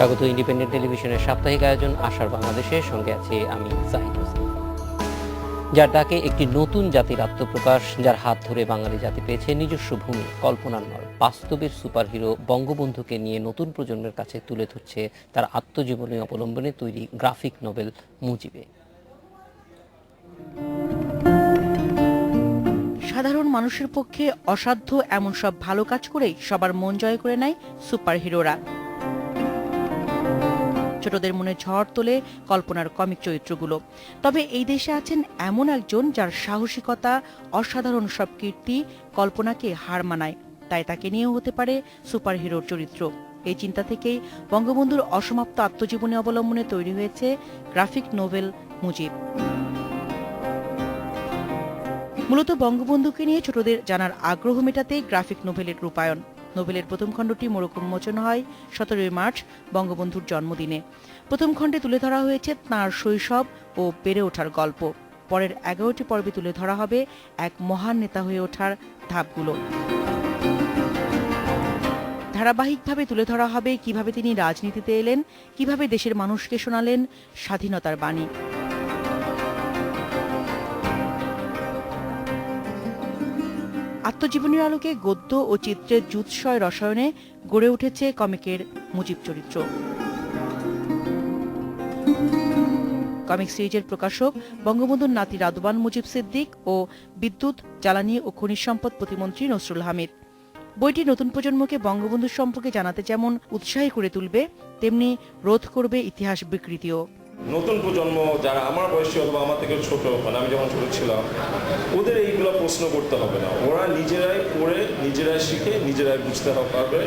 স্বাগত ইন্ডিপেন্ডেন্ট টেলিভিশনের সাপ্তাহিক আয়োজন আশার বাংলাদেশের সঙ্গে আছি আমি জাহিদ হোসেন। যার ডাকে একটি নতুন জাতির আত্মপ্রকাশ, যার হাত ধরে বাঙালি জাতি পেয়েছে নিজস্ব ভূমি, কল্পনার নয় বাস্তবের সুপারহিরো বঙ্গবন্ধুকে নিয়ে নতুন প্রজন্মের কাছে তুলে ধরছে তার আত্মজীবনী অবলম্বনে তৈরি গ্রাফিক নভেল মুজিবে। সাধারণ মানুষের পক্ষে অসাধ্য এমন সব ভালো কাজ করেই সবার মন জয় করে নেয় সুপারহিরোরা। ছোটদের মনে ঝড় তোলে কল্পনার কমিক চরিত্রগুলো। তবে এই দেশে আছেন এমন একজন যার সাহসিকতা, অসাধারণ সব কীর্তি কল্পনাকে হার মানায়, তাই তাকে নিয়েও হতে পারে সুপারহিরোর চরিত্র। এই চিন্তা থেকেই বঙ্গবন্ধুর অসমাপ্ত আত্মজীবনী অবলম্বনে তৈরি হয়েছে গ্রাফিক নোভেল মুজিব। মূলত বঙ্গবন্ধুকে নিয়ে ছোটদের জানার আগ্রহ মেটাতে গ্রাফিক নোভেলের রূপায়ণ। নোভেলের প্রথম খণ্ডটি মোড়ক উন্মোচন হয় 17 মার্চ বঙ্গবন্ধুর জন্মদিনে। প্রথম খণ্ডে তুলে ধরা হয়েছে তাঁর শৈশব ও বেড়ে ওঠার গল্প। পরের 11টি পর্বে তুলে ধরা হবে এক মহান নেতা হয়ে ওঠার ধাপগুলো। ধারাবাহিকভাবে তুলে ধরা হবে কিভাবে তিনি রাজনীতিতে এলেন, কিভাবে দেশের মানুষকে শোনালেন স্বাধীনতার বাণী। আত্মজীবনীর আলোকে গদ্য ও চিত্রের যুৎসয় রসায়নে গড়ে উঠেছে কমিকের মুজিব চরিত্র। কমিক সিরিজের প্রকাশক বঙ্গবন্ধুর নাতি রাদওয়ান মুজিব সিদ্দিক ও বিদ্যুৎ, জ্বালানি ও খনিজ সম্পদ প্রতিমন্ত্রী নসরুল হামিদ। বইটি নতুন প্রজন্মকে বঙ্গবন্ধুর সম্পর্কে জানাতে যেমন উৎসাহী করে তুলবে, তেমনি রোধ করবে ইতিহাস বিকৃতিও। নতুন প্রজন্ম যারা আমার বয়সী অথবা আমার থেকে ছোট, মানে আমি যখন ছোট ছিলাম, ওদের এইগুলো প্রশ্ন করতে হবে না। ওরা নিজেরাই পড়ে, নিজেরাই শিখে, নিজেরাই বুঝতে পারবে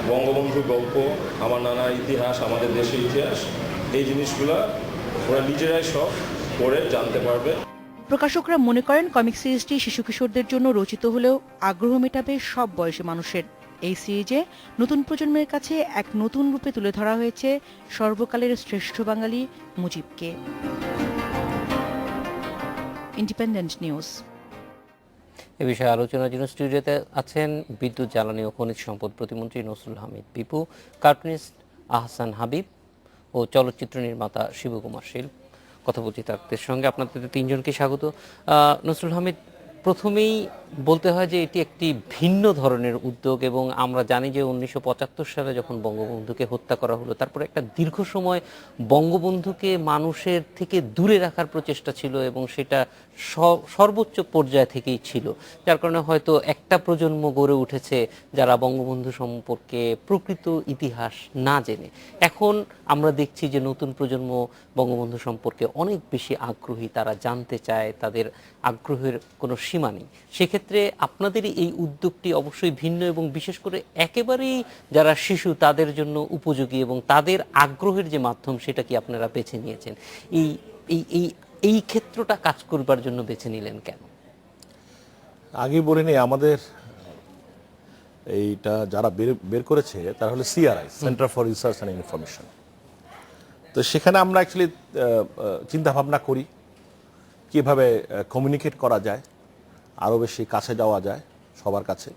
বঙ্গবন্ধুর গল্প, আমার নানার ইতিহাস, আমাদের দেশের ইতিহাস, এই জিনিসগুলা ওরা নিজেরাই সব পড়ে জানতে পারবে। প্রকাশকরা মনে করেন কমিক সিরিজটি শিশু কিশোরদের জন্য রচিত হলেও আগ্রহ মেটাবে সব বয়সী মানুষের। এই সিরিজে নতুন প্রজন্মের কাছে এক নতুন রূপে তুলে ধরা হয়েছে সর্বকালের শ্রেষ্ঠ বাঙালি মুজিবকে। Independent news. এ বিষয়ে আলোচনার জন্য স্টুডিওতে আছেন বিদ্যুৎ, জ্বালানি ও খনিজ সম্পদ প্রতিমন্ত্রী নসরুল হামিদ বিপু, কার্টুনিস্ট আহসান হাবিব ও চলচ্চিত্র নির্মাতা শিবকুমার শীল। কথা বলছি তাদের সঙ্গে। আপনাদের তিনজনকে স্বাগত। নসরুল হামিদ, প্রথমেই বলতে হয় যে এটি একটি ভিন্ন ধরনের উদ্যোগ এবং আমরা জানি যে 1975 সালে যখন বঙ্গবন্ধুকে হত্যা করা হলো, তারপরে একটা দীর্ঘ সময় বঙ্গবন্ধুকে মানুষের থেকে দূরে রাখার প্রচেষ্টা ছিল এবং সেটা সর্বোচ্চ পর্যায় থেকেই ছিল, যার কারণে হয়তো একটা প্রজন্ম গড়ে উঠেছে যারা বঙ্গবন্ধু সম্পর্কে প্রকৃত ইতিহাস না জেনে। এখন আমরা দেখছি যে নতুন প্রজন্ম বঙ্গবন্ধু সম্পর্কে অনেক বেশি আগ্রহী, তারা জানতে চায়, তাদের আগ্রহের কোনো সীমা নেই। সেক্ষেত্রে আপনাদের এই উদ্যোগটি অবশ্যই ভিন্ন এবং বিশেষ করে একেবারেই যারা শিশু তাদের জন্য উপযোগী এবং তাদের আগ্রহের যে মাধ্যম সেটা কি আপনারা বেছে নিয়েছেন। এই এই এই এই ক্ষেত্রটা কাজ করবার জন্য বেছে নিলেন কেন? আগে বলিনি, আমাদের এইটা যারা বের করেছে তারা হলো CRI, centre for research and information. তো সেখানে আমরা অ্যাকচুয়ালি চিন্তা ভাবনা করি কিভাবে কমিউনিকেট করা যায়, আরও বেশি কাছে যাওয়া যায় সবার কাছে,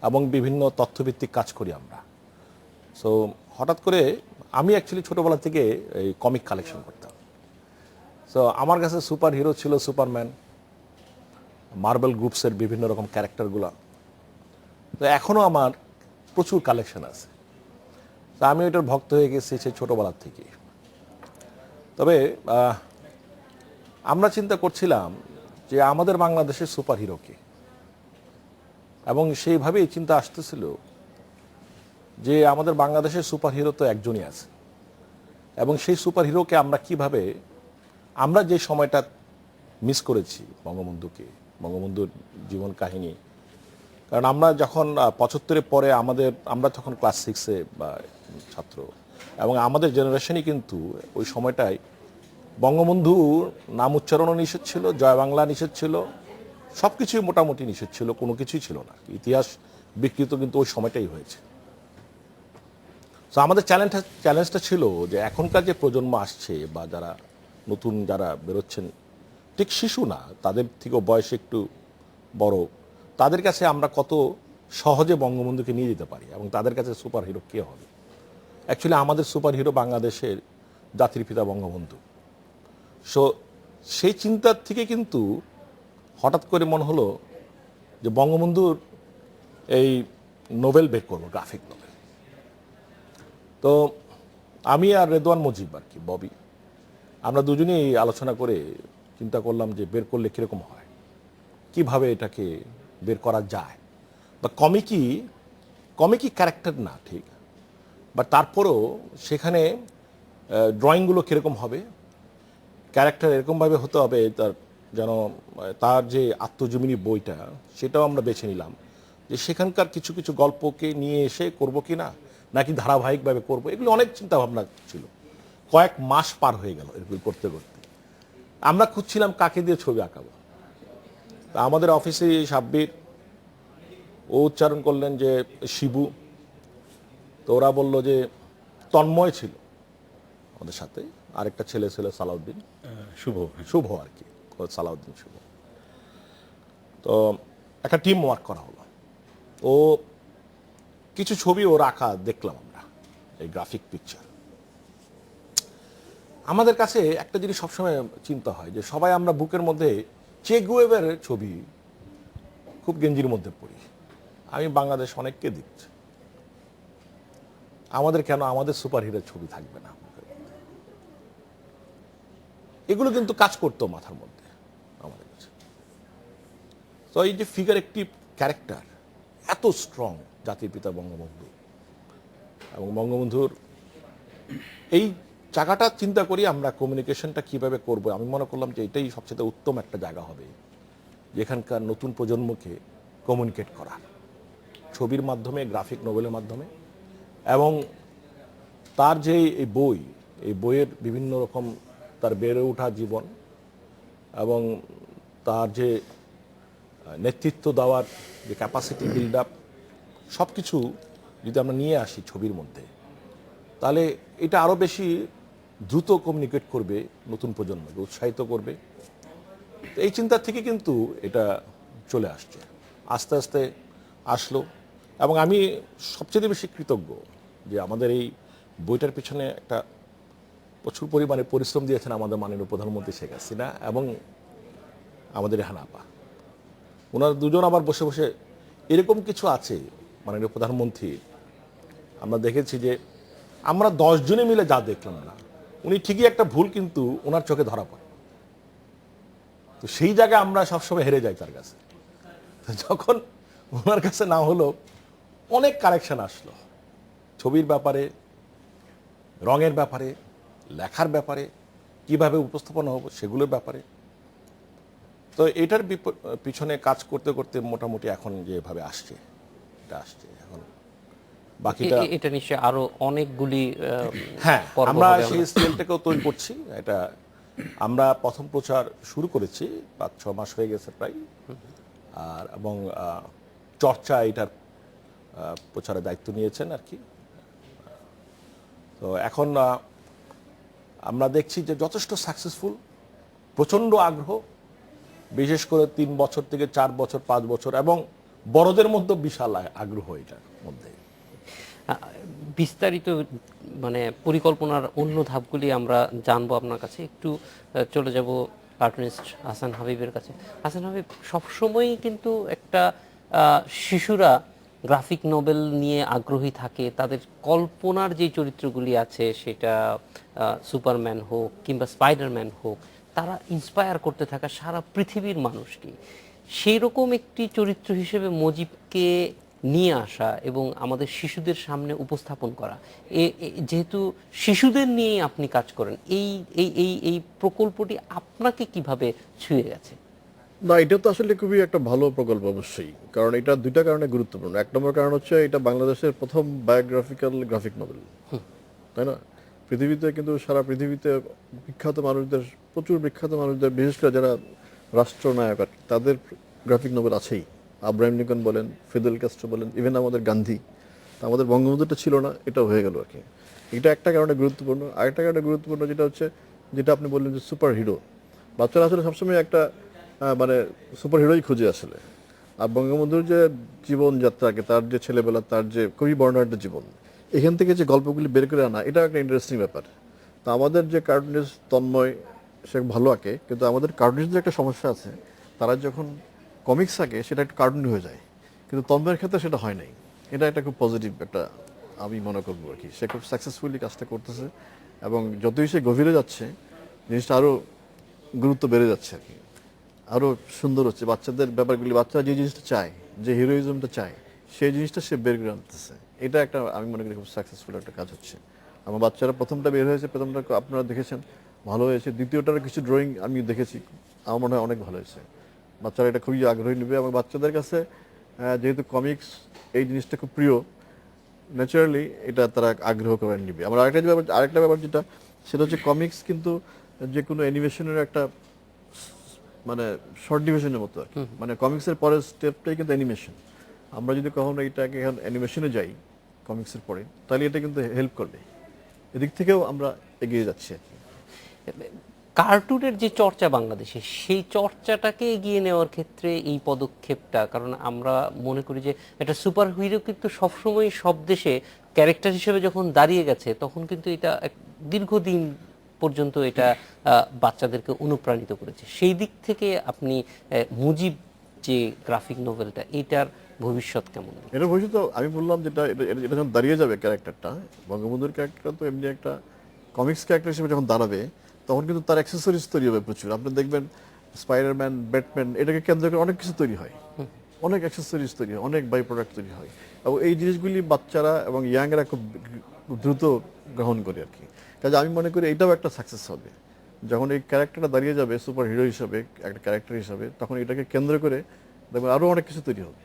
এবং বিভিন্ন তথ্যভিত্তিক কাজ করি আমরা। সো হঠাৎ করে আমি অ্যাকচুয়ালি ছোটোবেলা থেকে এই কমিক কালেকশন করতাম। সো আমার কাছে সুপার হিরো ছিল সুপারম্যান, মার্বেল গ্রুপসের বিভিন্ন রকম ক্যারেক্টারগুলো। তো এখনও আমার প্রচুর কালেকশন আছে। তো আমি ওইটার ভক্ত হয়ে গেছি সেই ছোটোবেলার থেকে। তবে আমরা চিন্তা করছিলাম যে আমাদের বাংলাদেশের সুপার হিরোকে, এবং সেইভাবেই চিন্তা আসতেছিল যে আমাদের বাংলাদেশের সুপার হিরো তো একজনই আছে, এবং সেই সুপার হিরোকে আমরা কিভাবে, আমরা যে সময়টা মিস করেছি বঙ্গবন্ধুকে, বঙ্গবন্ধুর জীবন কাহিনী, কারণ আমরা যখন 75-এর পরে আমরা তখন ক্লাস 6-এ বা ছাত্র, এবং আমাদের জেনারেশনই কিন্তু ওই সময়টায় বঙ্গবন্ধুর নাম উচ্চারণও নিষেধ ছিল, জয় বাংলা নিষেধ ছিল, সব কিছুই মোটামুটি নিষেধ ছিল, কোনো কিছুই ছিল না। ইতিহাস বিকৃত কিন্তু ওই সময়টাই হয়েছে। তো আমাদের চ্যালেঞ্জটা ছিল যে এখনকার যে প্রজন্ম আসছে বা যারা নতুন যারা বেরোচ্ছেন, ঠিক শিশু না, তাদের থেকেও বয়সে একটু বড়, তাদের কাছে আমরা কত সহজে বঙ্গবন্ধুকে নিয়ে যেতে পারি এবং তাদের কাছে সুপার হিরো কে হবে। অ্যাকচুয়ালি আমাদের সুপার হিরো বাংলাদেশের জাতির পিতা বঙ্গবন্ধু। সো সেই চিন্তার থেকে কিন্তু হঠাৎ করে মনে হলো যে বঙ্গবন্ধুর এই নোবেল বের করবো, গ্রাফিক নোবেল। তো আমি আর রেদওয়ান মুজিব আর কি, ববি, আমরা দুজনেই আলোচনা করে চিন্তা করলাম যে বের করলে কীরকম হয়, কিভাবে এটাকে বের করা যায়, বা কমিকই ক্যারেক্টার না ঠিক, বা তারপরেও সেখানে ড্রয়িংগুলো কীরকম হবে, ক্যারেক্টার এরকমভাবে হতে হবে তার যেন তার যে আত্মজীবনী বইটা সেটাও আমরা বেছে নিলাম যে সেখানকার কিছু কিছু গল্পকে নিয়ে এসে করব কি না, নাকি ধারাবাহিকভাবে করব। এগুলো অনেক চিন্তা ভাবনা ছিল, কয়েক মাস পার হয়ে গেল এগুলো করতে করতে। আমরা খুঁজছিলাম কাকে দিয়ে ছবি আঁকাবো। তা আমাদের অফিসে সাব্বির ও উচ্চারণ করলেন যে শিবু, তো ওরা বলল যে তন্ময় ছিল আমাদের সাথে, আরেকটা ছেলে ছিল সালাউদ্দিন, শুভ আর কি, সালাউদ্দিন শুভ। তো একটা টিম ওয়ার্ক করা হলো, ও কিছু ছবি ওর আঁকা দেখলাম আমরা, এই গ্রাফিক পিকচার। আমাদের কাছে একটা জিনিস সবসময় চিন্তা হয় যে সবাই আমরা বুকের মধ্যে চে গুয়েভারের ছবি খুব গেঞ্জির মধ্যে পড়ি, আমি বাংলাদেশ অনেককে দিচ্ছি, আমাদের কেন আমাদের সুপার হিরোর ছবি থাকবে না? এগুলো কিন্তু কাজ করতো মাথার মধ্যে আমাদের কাছে। তো এই যে ফিগার একটি ক্যারেক্টার এত স্ট্রং, জাতির পিতা বঙ্গবন্ধু, এবং বঙ্গবন্ধুর এই জায়গাটা চিন্তা করি আমরা কমিউনিকেশনটা কিভাবে করব। আমি মনে করলাম যে এটাই সবচেয়ে উত্তম একটা জায়গা হবে যেখানকার নতুন প্রজন্মকে কমিউনিকেট করা, ছবির মাধ্যমে, গ্রাফিক নোবেলের মাধ্যমে, এবং তার যে এই বইয়ের বিভিন্ন রকম তার বেড়ে ওঠা জীবন এবং তার যে নেতৃত্ব দেওয়ার যে ক্যাপাসিটি বিল্ড আপ, সব কিছু যদি আমরা নিয়ে আসি ছবির মধ্যে, তাহলে এটা আরও বেশি দ্রুত কমিউনিকেট করবে, নতুন প্রজন্মকে উৎসাহিত করবে। তো এই চিন্তা থেকে কিন্তু এটা চলে আসছে, আস্তে আস্তে আসলো। এবং আমি সবচেয়ে বেশি কৃতজ্ঞ যে আমাদের এই বইটার পিছনে একটা প্রচুর পরিমাণে পরিশ্রম দিয়েছেন আমাদের মাননীয় প্রধানমন্ত্রী শেখ হাসিনা এবং আমাদের রেহানা আপা। ওনার দুজন আবার বসে বসে এরকম কিছু আছে মাননীয় প্রধানমন্ত্রী, আমরা দেখেছি যে আমরা 10 জনে মিলে যা দেখলাম না, উনি ঠিকই একটা ভুল কিন্তু ওনার চোখে ধরা পড়ে। তো সেই জায়গায় আমরা সবসময় হেরে যাই তার কাছে। তো যখন ওনার কাছে না হলো, অনেক কারেকশন আসলো ছবির ব্যাপারে, রঙের ব্যাপারে, লেখার ব্যাপারে, কিভাবে উপস্থাপনা হবে সেগুলোর ব্যাপারে। তো এটার পিছনে কাজ করতে করতে মোটামুটি এখন যেভাবে আসছে, এটা আসছে এখন বাকিটা। এটা নিশ্চয়ই আরো অনেকগুলি হ্যাঁ, পর্ব আমরা হবে সেই স্কেলটাকেও তৈরি করছি। এটা আমরা প্রথম প্রচার শুরু করেছি, 5-6 মাস হয়ে গেছে প্রায়, আর এবং চর্চা এটার প্রচারের দায়িত্ব নিয়েছেন আর কি। তো এখন আমরা দেখছি যে যথেষ্ট সাকসেসফুল, প্রচণ্ড আগ্রহ, বিশেষ করে 3 বছর থেকে 4 বছর, 5 বছর, এবং বড়দের মধ্যে বিশাল আগ্রহ এটার মধ্যে। বিস্তারিত মানে পরিকল্পনার অন্য ধাপগুলি আমরা জানবো আপনার কাছে। একটু চলে যাব কার্টুনিস্ট হাসান হাবিবের কাছে। হাসান হাবিব, সবসময়ই কিন্তু একটা শিশুরা গ্রাফিক নোবেল নিয়ে আগ্রহী থাকে, তাদের কল্পনার যে চরিত্রগুলি আছে, সেটা সুপারম্যান হোক কিংবা স্পাইডারম্যান হোক, তারা ইন্সপায়ার করতে থাকা সারা পৃথিবীর মানুষকে। সেই রকম একটি চরিত্র হিসেবে মুজিবকে নিয়ে আসা এবং আমাদের শিশুদের সামনে উপস্থাপন করা, যেহেতু শিশুদের নিয়েই আপনি কাজ করেন, এই এই এই এই প্রকল্পটি আপনাকে কিভাবে ছুঁয়ে গেছে? না, এটা তো আসলে খুবই একটা ভালো প্রকল্প অবশ্যই, কারণ এটা দুইটা কারণে গুরুত্বপূর্ণ। এক নম্বর কারণ হচ্ছে এটা বাংলাদেশের প্রথম বায়োগ্রাফিক্যাল গ্রাফিক নোবেল, তাই না? পৃথিবীতে কিন্তু সারা পৃথিবীতে বিখ্যাত মানুষদের, প্রচুর বিখ্যাত মানুষদের, বিশেষ করে যারা রাষ্ট্রনায়ক আর তাদের গ্রাফিক নোবেল আছেই। আব্রাহাম লিঙ্কন বলেন, ফিদেল ক্যাস্ট্রো বলেন, ইভেন আমাদের গান্ধী। আমাদের বঙ্গবন্ধুটা ছিল না, এটাও হয়ে গেল আর কি। এটা একটা কারণে গুরুত্বপূর্ণ। আরেকটা কারণে গুরুত্বপূর্ণ যেটা হচ্ছে, যেটা আপনি বললেন যে সুপার হিরো, বাচ্চারা আসলে সবসময় একটা মানে সুপার হিরোই খুঁজে আসলে। আর বঙ্গবন্ধুর যে জীবনযাত্রাকে, তার যে ছেলেবেলা, তার যে খুবই বর্ণাঢ্য জীবন, এখান থেকে যে গল্পগুলি বের করে আনা, এটা একটা ইন্টারেস্টিং ব্যাপার। তো আমাদের যে কার্টুনিস্ট তন্ময়, সে ভালো আঁকে, কিন্তু আমাদের কার্টুনিস্টদের একটা সমস্যা আছে, তারা যখন কমিক্স আঁকে সেটা একটা কার্টুন হয়ে যায়, কিন্তু তন্ময়ের ক্ষেত্রে সেটা হয় নাই। এটা একটা খুব পজিটিভ একটা আমি মনে করবো আর কি। সে খুব সাকসেসফুলি কাজটা করতেছে, এবং যতই সে গভীরে যাচ্ছে জিনিসটা আরও গুরুত্ব বেড়ে যাচ্ছে আর কি, আরও সুন্দর হচ্ছে। বাচ্চাদের ব্যাপারগুলি, বাচ্চারা যে জিনিসটা চায়, যে হিরোইজমটা চায়, সেই জিনিসটা সে বের করে আনতেছে। এটা একটা আমি মনে করি খুব সাকসেসফুল একটা কাজ হচ্ছে। আমার বাচ্চারা প্রথমটা বের হয়েছে, প্রথমটা আপনারা দেখেছেন ভালো হয়েছে, দ্বিতীয়টার কিছু ড্রয়িং আমি দেখেছি, আমার মনে হয় অনেক ভালো হয়েছে। বাচ্চারা এটা খুবই আগ্রহী নেবে, এবং বাচ্চাদের কাছে যেহেতু কমিক্স এই জিনিসটা খুব প্রিয়, ন্যাচারালি এটা তারা আগ্রহ করে নিবে। আমার আরেকটা ব্যাপার যেটা, সেটা হচ্ছে কমিক্স কিন্তু যে কোনো অ্যানিমেশনের একটা মানে শর্ট ডিভিশনের মতো আর কি। মানে কমিক্সের পরের স্টেপটাই কিন্তু অ্যানিমেশন। আমরা যদি কখনো এটাকে এখন অ্যানিমেশনে যাই কমিক্সের পরে, তাহলে এটা কিন্তু হেল্প করবে। এদিক থেকেও আমরা এগিয়ে যাচ্ছি আর কি। কার্টুনের যে চর্চা বাংলাদেশে, সেই চর্চাটাকে এগিয়ে নেওয়ার ক্ষেত্রে এই পদক্ষেপটা, কারণ আমরা মনে করি যে একটা সুপার হিরো কিন্তু সবসময় সব দেশে ক্যারেক্টার হিসেবে যখন দাঁড়িয়ে গেছে, তখন কিন্তু এটা দীর্ঘদিন পর্যন্ত এটা বাচ্চাদেরকে অনুপ্রাণিত করেছে। সেই দিক থেকে আপনি মুজিব যে গ্রাফিক নোভেলটা, এটার ভবিষ্যৎ কেমন? এটা ভবিষ্যৎ আমি বললাম যেটা, এটা যখন দাঁড়িয়ে যাবে ক্যারেক্টারটা, বঙ্গবন্ধুর ক্যারেক্টার তো এমনি একটা কমিক্স ক্যারেক্টার হিসেবে যখন দাঁড়াবে, তখন কিন্তু তার অ্যাক্সেসরিজ তৈরি হবে প্রচুর। আপনি দেখবেন স্পাইডারম্যান, ব্যাটম্যান, এটাকে কেন্দ্র করে অনেক কিছু তৈরি হয়, অনেক অ্যাক্সেসরিজ তৈরি হয়, অনেক বাই প্রোডাক্ট তৈরি হয়, এবং এই জিনিসগুলি বাচ্চারা এবং ইয়াংরা খুব দ্রুত গ্রহণ করে আর কি। কাজে আমি মনে করি এটাও একটা সাকসেস হবে। যখন এই ক্যারেক্টারটা দাঁড়িয়ে যাবে সুপার হিরো হিসাবে, একটা ক্যারেক্টার হিসাবে, তখন এটাকে কেন্দ্র করে দেখবেন আরও অনেক কিছু তৈরি হবে।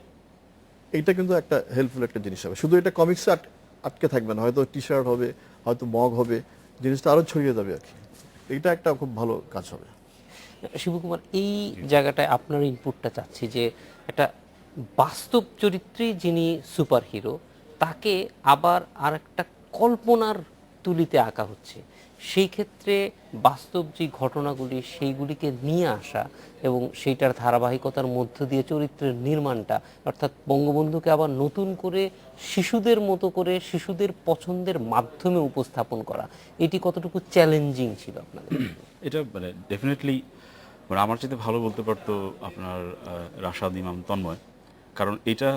এইটা কিন্তু একটা হেল্পফুল একটা জিনিস হবে। শুধু এটা কমিক্সে আটকে থাকবে না, হয়তো টি শার্ট হবে, হয়তো মগ হবে, জিনিসটা আরও ছড়িয়ে যাবে আর কি। এইটা একটা খুব ভালো কাজ হবে। শিবকুমার, এই জায়গাটায় আপনার ইনপুটটা চাচ্ছি যে একটা বাস্তব চরিত্রে যিনি সুপার হিরো, তাকে আবার আর একটা কল্পনার তুলিতে আঁকা হচ্ছে। সেই ক্ষেত্রে বাস্তব যে ঘটনাগুলি, সেইগুলিকে নিয়ে আসা এবং সেইটার ধারাবাহিকতার মধ্য দিয়ে চরিত্রের নির্মাণটা, অর্থাৎ বঙ্গবন্ধুকে আবার নতুন করে শিশুদের মতো করে শিশুদের পছন্দের মাধ্যমে উপস্থাপন করা, এটি কতটুকু চ্যালেঞ্জিং ছিল আপনাদের? এটা মানে ডেফিনেটলি আমার চাইতে ভালো বলতে পারতো আপনার রাশাদ ইমাম তন্ময়, কারণ এটা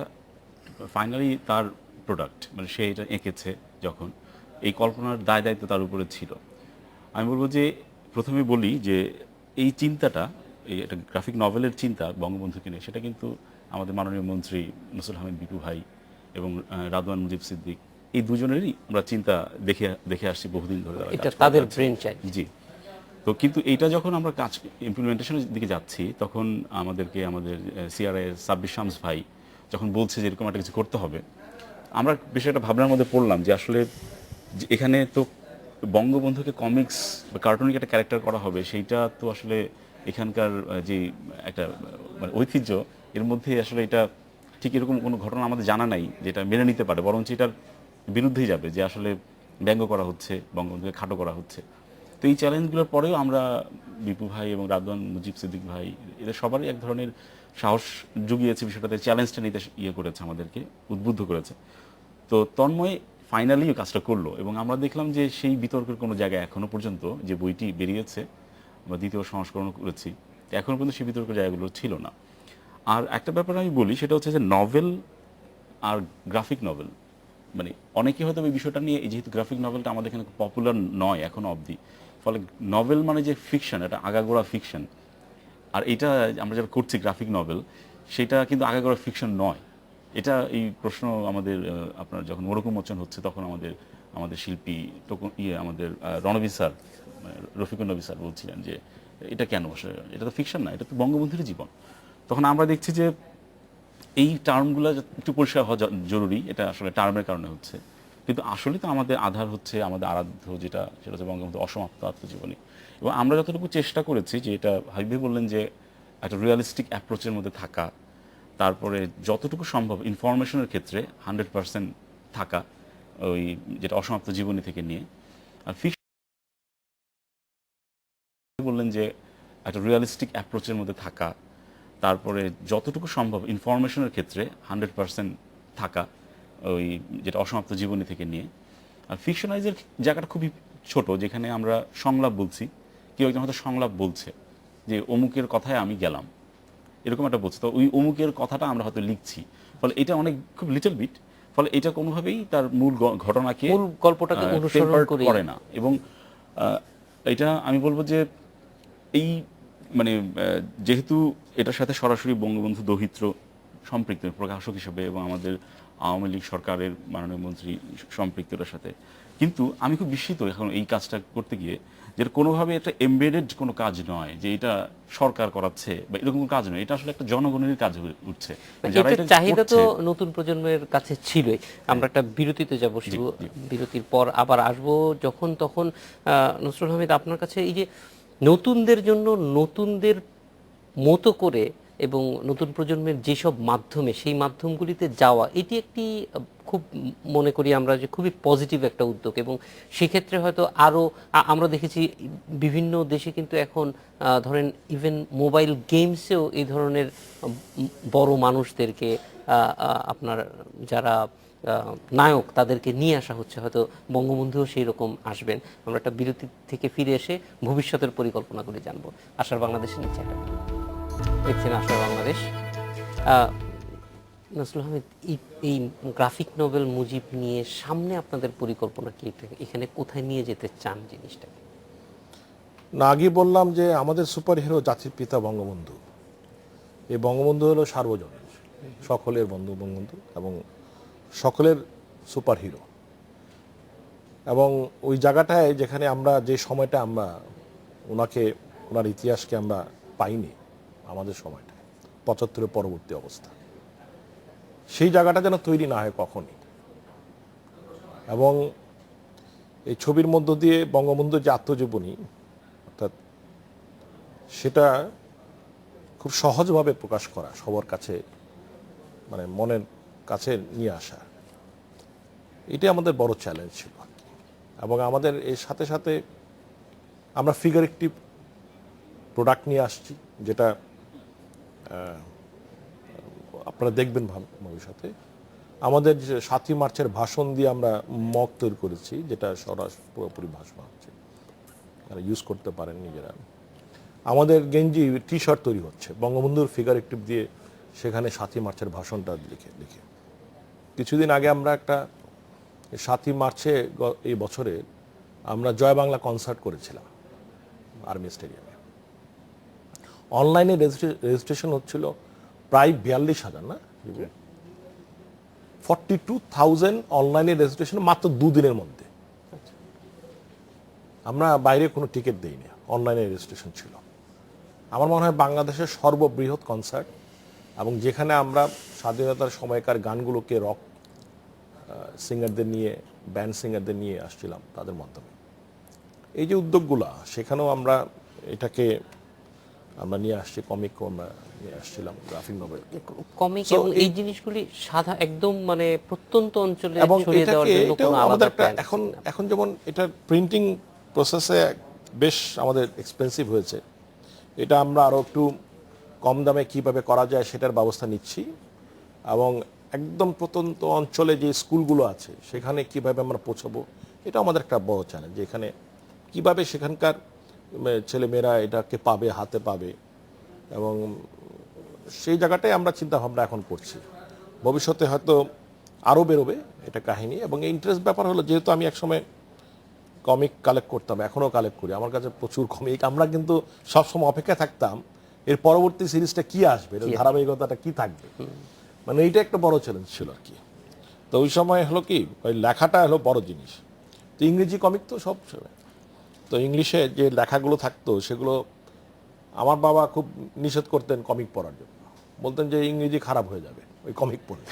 ফাইনালি তার প্রোডাক্ট, মানে সে এটা এঁকেছে যখন, এই কল্পনার দায় দায়িত্ব তার উপরে ছিল। আমি বলবো যে প্রথমে বলি যে এই চিন্তাটা, এই একটা গ্রাফিক নভেলের চিন্তা বঙ্গবন্ধুকে নিয়ে, সেটা কিন্তু আমাদের মাননীয় মন্ত্রী নসরুল হামিদ বিপু ভাই এবং রাদওয়ান মুজিব সিদ্দিক, এই দুজনেরই আমরা চিন্তা দেখে আসছি বহুদিন ধরে। এটা তাদের ব্রেন চাই। জি। তো কিন্তু এইটা যখন আমরা কাজ ইমপ্লিমেন্টেশনের দিকে যাচ্ছি, তখন আমাদের সিআরআই সাব্বির শামস ভাই যখন বলছে যে এরকম একটা কিছু করতে হবে, আমরা বিষয়টা ভাবনার মধ্যে পড়লাম যে আসলে এখানে তো বঙ্গবন্ধুকে কমিক্স বা কার্টুনিক একটা ক্যারেক্টার করা হবে, সেইটা তো আসলে এখানকার যে একটা মানে ঐতিহ্য, এর মধ্যে আসলে এটা ঠিক এরকম কোনো ঘটনা আমাদের জানা নাই যেটা মেনে নিতে পারে, বরঞ্চ এটার বিরুদ্ধেই যাবে যে আসলে ব্যঙ্গ করা হচ্ছে, বঙ্গবন্ধুকে খাটো করা হচ্ছে। তো এই চ্যালেঞ্জগুলোর পরেও আমরা বিপু ভাই এবং রাদওয়ান মুজিব সিদ্দিক ভাই, এদের সবারই এক ধরনের সাহস জুগিয়েছে, বিষয়টাতে চ্যালেঞ্জটা নিতে করেছে, আমাদেরকে উদ্বুদ্ধ করেছে। তো তন্ময় ফাইনালিও কাজটা করলো, এবং আমরা দেখলাম যে সেই বিতর্কের কোনো জায়গায় এখনো পর্যন্ত, যে বইটি বেরিয়েছে বা দ্বিতীয় সংস্করণ করেছি, এখনো পর্যন্ত সেই বিতর্কের জায়গাগুলো ছিল না। আর একটা ব্যাপার আমি বলি, সেটা হচ্ছে যে নভেল আর গ্রাফিক নভেল, মানে অনেকে হয়তো এই বিষয়টা নিয়ে, যেহেতু গ্রাফিক নভেলটা আমাদের এখানে পপুলার নয় এখনো অবধি, ফলে নভেল মানে যে ফিকশন, এটা আগাগোড়া ফিকশন, আর এটা আমরা যেটা করছি গ্রাফিক নভেল, সেটা কিন্তু আগাগোড়া ফিকশন নয়। এটা এই প্রশ্ন আমাদের আপনার যখন মোড়ক উন্মোচন হচ্ছে, তখন আমাদের শিল্পী আমাদের রণবীর স্যার, রফিকুন নবী স্যার বলছিলেন যে এটা কেন, এটা তো ফিকশন না, এটা তো বঙ্গবন্ধুর জীবন। তখন আমরা দেখছি যে এই টার্মগুলো একটু পরিষ্কার হওয়া জরুরি, এটা আসলে টার্মের কারণে হচ্ছে, কিন্তু আসলে তো আমাদের আধার হচ্ছে আমাদের আরাধ্য, সেটা হচ্ছে বঙ্গবন্ধু অসমাপ্ত আত্মজীবনী। এবং আমরা যতটুকু চেষ্টা করেছি যে এটা হাবিব বললেন যে একটা রিয়ালিস্টিক অ্যাপ্রোচের মধ্যে থাকা, তারপরে যতটুকু সম্ভব ইনফরমেশনের ক্ষেত্রে 100% থাকা, ওই যেটা অসমাপ্ত জীবনী থেকে নিয়ে। আর ফিকশন বললেন যে একটা রিয়ালিস্টিক অ্যাপ্রোচের মধ্যে থাকা, তারপরে যতটুকু সম্ভব ইনফরমেশনের ক্ষেত্রে 100% থাকা, ওই যেটা অসমাপ্ত জীবনী থেকে নিয়ে। আর ফিকশনাইজের জায়গাটা খুবই ছোট, যেখানে আমরা সংলাপ বলছি, কেউ একজন হয়তো সংলাপ বলছে যে অমুকের কথায় আমি গেলাম, এরকম একটা বলছে, তো ওই অমুকের কথাটা আমরা হয়তো লিখছি, ফলে এটা অনেক খুব লিটল বিট, ফলে এটা কোনোভাবেই তার মূল ঘটনাকে মূল গল্পটাকে অনুসরণ tempered করে করে না। এবং এটা আমি বলবো যে এই মানে যেহেতু এটার সাথে সরাসরি বঙ্গবন্ধু দৌহিত্র সম্পৃক্ত প্রকাশক হিসেবে এবং আমাদের আওয়ামী লীগ সরকারের মাননীয় মন্ত্রী সম্পৃক্ততার সাথে, কিন্তু আমি খুব বিস্মিত এখন এই কাজটা করতে গিয়ে, যেটা কোনোভাবে একটা এমবেডেড কোনো কাজ নয় যে এটা সরকার করাচ্ছে বা এরকম কোনো কাজ নয়, এটা আসলে একটা জনগণের কাজ হয়ে উঠছে। যারা এটার এটা চাহিদা তো করছে, নতুন প্রজন্মের কাছে ছিলই। আমরা একটা বিরতিতে যাব, শুধু বিরতির পর আবার আসবো যখন তখন। নসরুল হামিদ, আপনার কাছে এই যে নতুনদের জন্য নতুনদের মতো করে এবং নতুন প্রজন্মের যেসব মাধ্যমে, সেই মাধ্যমগুলিতে যাওয়া, এটি একটি খুব মনে করি আমরা যে খুবই পজিটিভ একটা উদ্যোগ। এবং সেক্ষেত্রে হয়তো আরও আমরা দেখেছি বিভিন্ন দেশে কিন্তু এখন ধরেন ইভেন মোবাইল গেমসেও এই ধরনের বড় মানুষদেরকে আপনার যারা নায়ক তাদেরকে নিয়ে আসা হচ্ছে, হয়তো বঙ্গবন্ধুও সেই রকম আসবেন। আমরা একটা বিরতি থেকে ফিরে এসে ভবিষ্যতের পরিকল্পনাগুলি জানবো। আশার বাংলাদেশের নিচে একটা দেখছেন আশার বাংলাদেশ। নসরুল আহমেদ, এই গ্রাফিক নোবেল মুজিব নিয়ে সামনে আপনাদের পরিকল্পনা কি? এখানে কোথায় নিয়ে যেতে চান জিনিসটাকে? না, আগে বললাম যে আমাদের সুপার হিরো জাতির পিতা বঙ্গবন্ধু। এই বঙ্গবন্ধু হলো সার্বজনীন, সকলের বন্ধু বঙ্গবন্ধু এবং সকলের সুপার হিরো। এবং ওই জায়গাটায় যেখানে আমরা যে সময়টা আমরা ওনার ইতিহাসকে আমরা পাইনি, আমাদের সময়টা 75-এর পরবর্তী অবস্থা, সেই জায়গাটা যেন তৈরি না হয় কখনই। এবং এই ছবির মধ্য দিয়ে বঙ্গবন্ধুর যে আত্মজীবনী, অর্থাৎ সেটা খুব সহজভাবে প্রকাশ করা, সবার কাছে মানে মনের কাছে নিয়ে আসা, এটাই আমাদের বড় চ্যালেঞ্জ ছিল। এবং আমাদের এর সাথে সাথে আমরা ফিগারেটিভ প্রোডাক্ট নিয়ে আসছি, যেটা আপনারা দেখবেন ভবিষ্যতে। আমাদের যে 7ই মার্চের ভাষণ দিয়ে আমরা মক তৈরি করেছি, যেটা পুরোপুরি ভাষণ হচ্ছে, ইউজ করতে পারেন নিজেরা। আমাদের গেঞ্জি টি শার্ট তৈরি হচ্ছে বঙ্গবন্ধুর ফিগারেটিভ দিয়ে, সেখানে 7ই মার্চের ভাষণটা লিখে। কিছুদিন আগে আমরা একটা 7ই মার্চে এই বছরে আমরা জয় বাংলা কনসার্ট করেছিলাম আর্মি স্টেডিয়ামে। অনলাইনে রেজিস্ট্রেশন হচ্ছিল প্রায় 42,000, না 42,000 অনলাইনে রেজিস্ট্রেশন মাত্র 2 দিনের মধ্যে। আমরা বাইরে কোনো টিকিট দেইনি, অনলাইনে রেজিস্ট্রেশন ছিল। আমার মনে হয় বাংলাদেশের সর্ববৃহৎ কনসার্ট, এবং যেখানে আমরা স্বাধীনতার সময়কার গানগুলোকে রক সিঙ্গারদের নিয়ে, ব্যান্ড সিঙ্গারদের নিয়ে আসছিলাম তাদের মাধ্যমে। এই যে উদ্যোগগুলো, সেখানেও আমরা এটাকে নিয়ে আসছি। কমিকও আমরা নিয়ে আসছিলাম, গ্রাফিক নোবেল কমিক, এবং এই জিনিসগুলি সাদা একদম মানে প্রত্যন্ত অঞ্চলে এবং ছড়িয়ে দেওয়ার জন্য কোনো আলাদা প্ল্যান এখন যেমন এটার প্রিন্টিং প্রসেসে বেশ আমাদের এক্সপেন্সিভ হয়েছে। এটা আমরা আরও একটু কম দামে কিভাবে করা যায় সেটার ব্যবস্থা নিচ্ছি। এবং একদম প্রত্যন্ত অঞ্চলে যে স্কুলগুলো আছে সেখানে কিভাবে আমরা পৌঁছাবো, এটা আমাদের একটা বড় চ্যালেঞ্জ। এখানে কিভাবে সেখানকার ছেলেমেয়েরা এটাকে পাবে, হাতে পাবে, এবং সেই জায়গাটাই আমরা চিন্তা ভাবনা এখন করছি। ভবিষ্যতে হয়তো আরও বেরোবে এটা কাহিনী। এবং ইন্টারেস্ট ব্যাপার হলো, যেহেতু আমি একসময় কমিক কালেক্ট করতাম, এখনও কালেক্ট করি, আমার কাছে প্রচুর কমিক। আমরা কিন্তু সবসময় অপেক্ষা থাকতাম এর পরবর্তী সিরিজটা কি আসবে, এর ধারাবাহিকতাটা কি থাকবে, মানে এইটা একটা বড় চ্যালেঞ্জ ছিল আর কি। তো ওই সময় হলো কি, ওই লেখাটা হলো বড় জিনিস। তো ইংরেজি কমিক তো সব সময়, তো ইংলিশে যে লেখাগুলো থাকতো সেগুলো আমার বাবা খুব নিষেধ করতেন কমিক পড়ার জন্য, বলতেন যে ইংরেজি খারাপ হয়ে যাবে ওই কমিক পড়ে।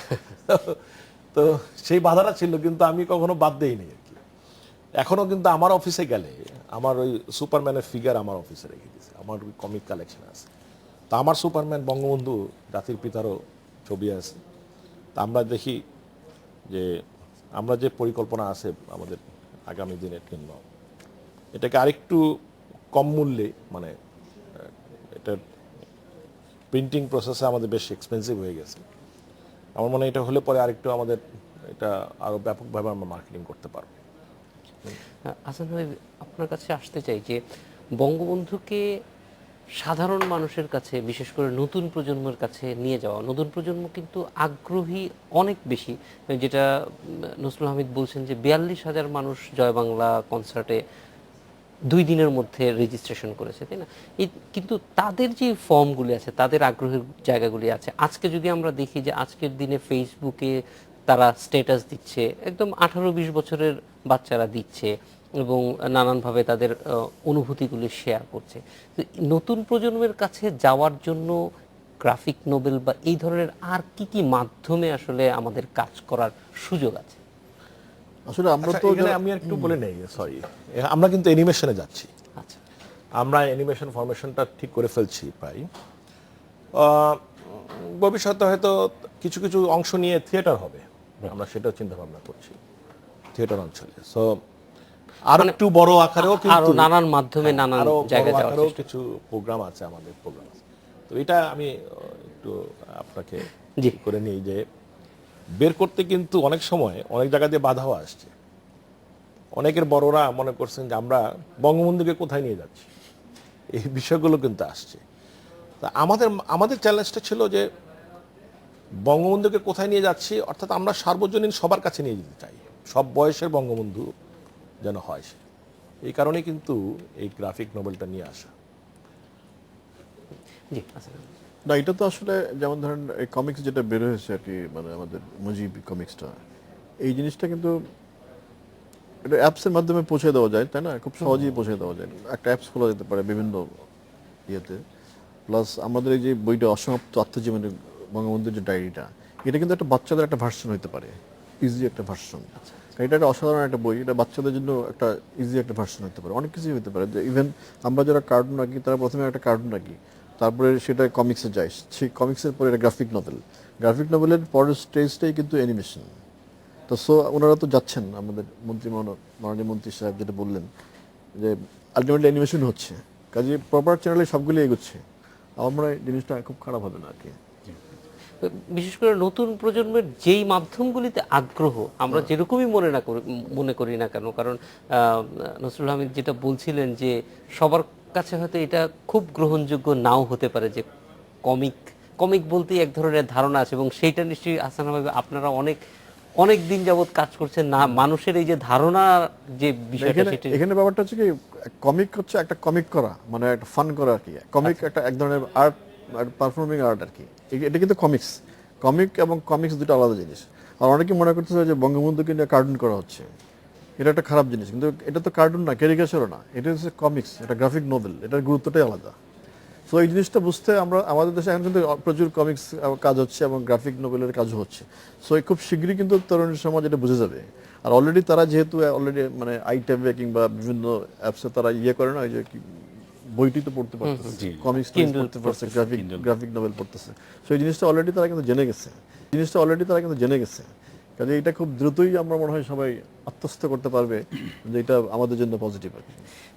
তো সেই বাধাটা ছিল, কিন্তু আমি কখনো বাদ দেইনি আর কি। এখনও কিন্তু আমার অফিসে গেলে আমার ওই সুপারম্যানের ফিগার আমার অফিসে রেখে দিয়েছে, আমার ওই কমিক কালেকশন আছে। তা আমার সুপারম্যান বঙ্গবন্ধু জাতির পিতারও ছবি আছে। তা আমরা দেখি যে আমরা যে পরিকল্পনা আছে আমাদের আগামী দিনের জন্য, এটাকে আরেকটু কম মূল্যে, মানে এটা প্রিন্টিং প্রসেসে আমাদের বেশ এক্সপেন্সিভ হয়ে গেছে। আমার মনে হয় এটা হলে পরে আরেকটু আমাদের এটা আরো ব্যাপকভাবে আমরা মার্কেটিং করতে পারবো। আসান ভাই, আপনার কাছে আসতে চাই যে বঙ্গবন্ধুকে সাধারণ মানুষের কাছে, বিশেষ করে নতুন প্রজন্মের কাছে নিয়ে যাওয়া, নতুন প্রজন্ম কিন্তু আগ্রহী অনেক বেশি, যেটা নসরুল হামিদ বলছেন যে 42,000 মানুষ জয় বাংলা কনসার্টে 2 দিনের মধ্যে রেজিস্ট্রেশন করেছে, তাই না? কিন্তু তাদের যে ফর্মগুলি আছে, তাদের আগ্রহের জায়গাগুলি আছে, আজকে যদি আমরা দেখি যে আজকের দিনে ফেসবুকে তারা স্ট্যাটাস দিচ্ছে, একদম 18-20 বছরের বাচ্চারা দিচ্ছে এবং নানানভাবে তাদের অনুভূতিগুলি শেয়ার করছে। তো নতুন প্রজন্মের কাছে যাওয়ার জন্য গ্রাফিক নোবেল বা এই ধরনের আর কি কি মাধ্যমে আসলে আমাদের কাজ করার সুযোগ আছে? আসলে আমরা আচ্ছা, তো এখানে আমি একটু বলে নেই, সরি, আমরা কিন্তু অ্যানিমেশনে যাচ্ছি। আচ্ছা, আমরা অ্যানিমেশন ফরমেশনটা ঠিক করে ফেলছি প্রায়। ভবিষ্যতে হয়তো কিছু কিছু অংশ নিয়ে থিয়েটার হবে, আমরা সেটাও চিন্তা ভাবনা করছি থিয়েটার অঞ্চলে। সো আরো একটু বড় আকারেও আরো কিন্তু নানান মাধ্যমে নানান আরো জায়গায় বড় যাওয়ার আকারেও চেষ্টা। কিছু প্রোগ্রাম আছে, আমাদের প্রোগ্রাম আছে। তো এটা আমি একটু আপনাকে জি। করে নিই যে বের করতে কিন্তু অনেক সময় অনেক জায়গা দিয়ে বাধাও আসছে। অনেকের বড়রা মনে করছেন যে আমরা বঙ্গবন্ধুকে কোথায় নিয়ে যাচ্ছি, এই বিষয়গুলো কিন্তু আসছে। তা আমাদের চ্যালেঞ্জটা ছিল যে বঙ্গবন্ধুকে কোথায় নিয়ে যাচ্ছি, অর্থাৎ আমরা সার্বজনীন সবার কাছে নিয়ে যেতে চাই, সব বয়সের বঙ্গবন্ধু যেন হয় সে। এই কারণেই কিন্তু এই গ্রাফিক নোবেলটা নিয়ে আসা। জি, আচ্ছা। না, এটা তো আসলে যেমন ধরেন এই কমিক্স যেটা বের হয়েছে আর কি, মানে আমাদের মুজিব কমিক্সটা, এই জিনিসটা কিন্তু এটা অ্যাপসের মাধ্যমে পৌঁছে দেওয়া যায়, তাই না? খুব সহজেই পৌঁছে দেওয়া যায়, একটা অ্যাপস খোলা যেতে পারে বিভিন্ন ইয়েতে। প্লাস আমাদের এই যে বইটা অসমাপ্ত আত্মজীবনী, বঙ্গবন্ধুর যে ডায়েরিটা, এটা কিন্তু একটা বাচ্চাদের একটা ভার্সন হতে পারে, ইজি একটা ভার্সন। এটা একটা অসাধারণ একটা বই, এটা বাচ্চাদের জন্য একটা ইজি একটা ভার্সন হতে পারে, অনেক কিছুই হতে পারে। ইভেন আমরা যারা কার্টুন আঁকি, তারা প্রথমে একটা কার্টুন আঁকি, তারপরে সেটা কমিক্সে যায়, সেই কমিক্সের পরে এটা গ্রাফিক নভেল, গ্রাফিক নভেলের পরের স্টেজটাই কিন্তু অ্যানিমেশন। তো সো ওনারা তো যাচ্ছেন, আমাদের মাননীয় মন্ত্রী সাহেব যেটা বললেন যে আলটিমেটলি অ্যানিমেশন হচ্ছে, কাজে প্রপার চ্যানেলে সবগুলো এগোচ্ছে। আমার মনে হয় জিনিসটা খুব খারাপ হবে না আর কি। বিশেষ করে নতুন প্রজন্মের যেই মাধ্যমগুলিতে আগ্রহ, আমরা যেরকমই মনে করি না কেন, কারণ নসরুল হামিদ যেটা বলছিলেন যে সবার কাছে হয়তো এটা খুব গ্রহণযোগ্য নাও হতে পারে, যে কমিক বলতেই এক ধরনের ধারণা আছে, এবং সেইটা নিশ্চয়ই আসান ভাবে আপনারা অনেক দিন যাবত কাজ করছেন না, মানুষের এই যে ধারণা যে বিষয়টা, সেটা এখানে ব্যাপারটা হচ্ছে কি, কমিক হচ্ছে একটা কমিক করা, মানে একটা ফান করা আর কি। কমিক একটা এক ধরনের আর্ট, পারফর্মিং আর্ট আর কি। এটা কিন্তু কমিক এবং কমিক্স দুটো আলাদা জিনিস। আর অনেকে মনে করতেছে যে বঙ্গবন্ধুকে নিয়ে কার্টুন করা হচ্ছে, এটা একটা খারাপ জিনিস, কিন্তু এটা তো কার্টুন না, ক্যারিকেচারও না, এটা হচ্ছে কমিক্স, এটা গ্রাফিক নোভেল, এটার গুরুত্বটাই আলাদা। সো এই জিনিসটা বুঝতে আমাদের দেশে এখন কিন্তু প্রচুর কমিক্স কাজ হচ্ছে এবং গ্রাফিক নোভেলের কাজও হচ্ছে। সো খুব শীঘ্রই কিন্তু তরুণ সমাজ এটা বুঝে যাবে। আর অলরেডি তারা যেহেতু অলরেডি মানে আইট্যাবে কিংবা বিভিন্ন অ্যাপসে তারা করে না, ওই যে বইটি তো পড়তে পারতেছে, কমিক্স পড়তে পারছে, গ্রাফিক নোভেল পড়তেছে। সো এই জিনিসটা অলরেডি তারা কিন্তু জেনে গেছে। কাজে এটা খুব দ্রুতই আমরা মনে হয় সবাই আত্মস্থ করতে পারবে যে এটা আমাদের জন্য পজিটিভ আর কি।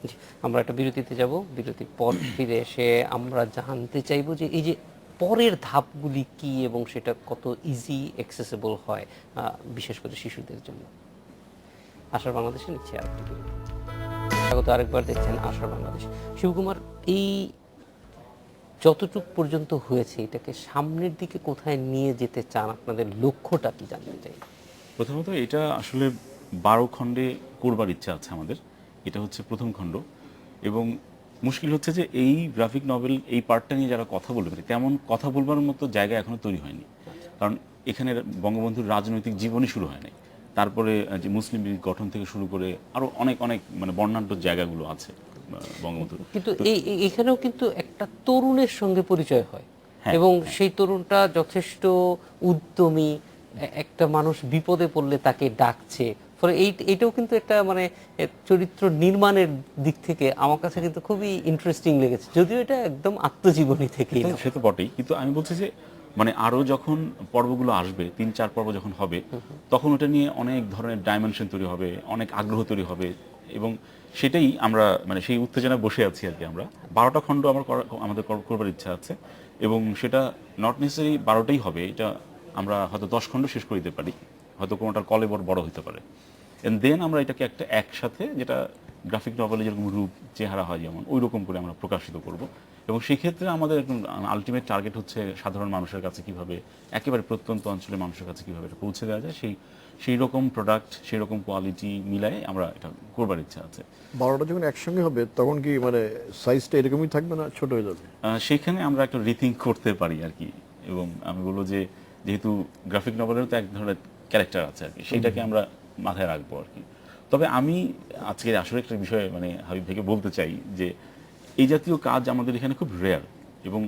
জি, আমরা একটা বিরতিতে যাব, বিরতির পর ফিরে এসে আমরা জানতে চাইবো যে এই যে পরের ধাপগুলি কি এবং সেটা কত ইজি অ্যাক্সেসিবল হয় বিশেষ করে শিশুদের জন্য। আশার বাংলাদেশে নিচ্ছে আর একটি বিরতি। স্বাগত আরেকবার, দেখছেন আশার বাংলাদেশ। শিবকুমার, এই যতটুক পর্যন্ত হয়েছে এটাকে সামনের দিকে কোথায় নিয়ে যেতে চান, আপনাদের লক্ষ্যটা কি জানতে চাই। প্রথমত এটা আসলে 12 খণ্ডে করবার ইচ্ছা আছে আমাদের, এটা হচ্ছে প্রথম খণ্ড। এবং মুশকিল হচ্ছে যে এই গ্রাফিক নভেল এই পার্টটা নিয়ে যারা কথা বলবে, তেমন কথা বলবার মতো জায়গা এখনো তৈরি হয়নি। কারণ এখানে বঙ্গবন্ধুর রাজনৈতিক জীবনই শুরু হয়নি, তারপরে যে মুসলিম লীগ গঠন থেকে শুরু করে আরো অনেক মানে বর্ণাঢ্য জায়গাগুলো আছে বঙ্গবন্ধুর। কিন্তু এখানেও কিন্তু একটা তরুণের সঙ্গে পরিচয় হয়, এবং সেই তরুণটা যথেষ্ট উদ্যমী, একটা মানুষ বিপদে পড়লে তাকে ডাকছে। ফলে এইটাও কিন্তু একটা মানে চরিত্র নির্মাণের দিক থেকে আমার কাছে কিন্তু খুবই ইন্টারেস্টিং লেগেছে, যদিও এটা একদম আত্মজীবনী থেকেই। সে তো বটেই, কিন্তু আমি বলছি যে মানে আরো যখন পর্বগুলো আসবে, 3-4 পর্ব যখন হবে, তখন ওটা নিয়ে অনেক ধরনের ডাইমেনশন তৈরি হবে, অনেক আগ্রহ তৈরি হবে, এবং সেটাই আমরা মানে সেই উত্তেজনায় বসে আছি আর কি। আমরা 12টা খণ্ড আমাদের করবার ইচ্ছা আছে, এবং সেটা নট নেসেসারি 12টাই হবে, এটা আমরা হয়তো 10 খণ্ড শেষ করে দিতে পারি। হয়তো কোনোটার কলেবর বড় হতে পারে, এন্ড দেন আমরা এটাকে একটা একসাথে, যেটা গ্রাফিক নভেলে যেরকম রূপ চেহারা হয় যেমন ওই রকম করে আমরা প্রকাশিত করব। এবং সেই ক্ষেত্রে আমাদের আলটিমেট টার্গেট হচ্ছে সাধারণ মানুষের কাছে কিভাবে, একেবারে প্রত্যন্ত অঞ্চলের মানুষের কাছে কিভাবে এটা পৌঁছে দেওয়া যায়, সেই রকম প্রোডাক্ট, সেই রকম কোয়ালিটি মিলাই আমরা এটা করবার ইচ্ছা আছে। 12টা যখন একসঙ্গে হবে তখন কি মানে সাইজটা এরকমই থাকবে না ছোট হয়ে যাবে? সেইখানে আমরা একটা রিথিঙ্ক করতে পারি আর কি। এবং আমি বলবো যে যেহেতু গ্রাফিক নভেলেরও তো এক ধরনের ক্যারেক্টার আছে আর কি, সেইটাকে আমরা মাথায় রাখবো আর কি। তবে আমি আজকে আসলে একটা বিষয় মানে হাবিব ভাইকে বলতে চাই যে এই জাতীয় কাজ আমাদের এখানে খুব রেয়ার, এবং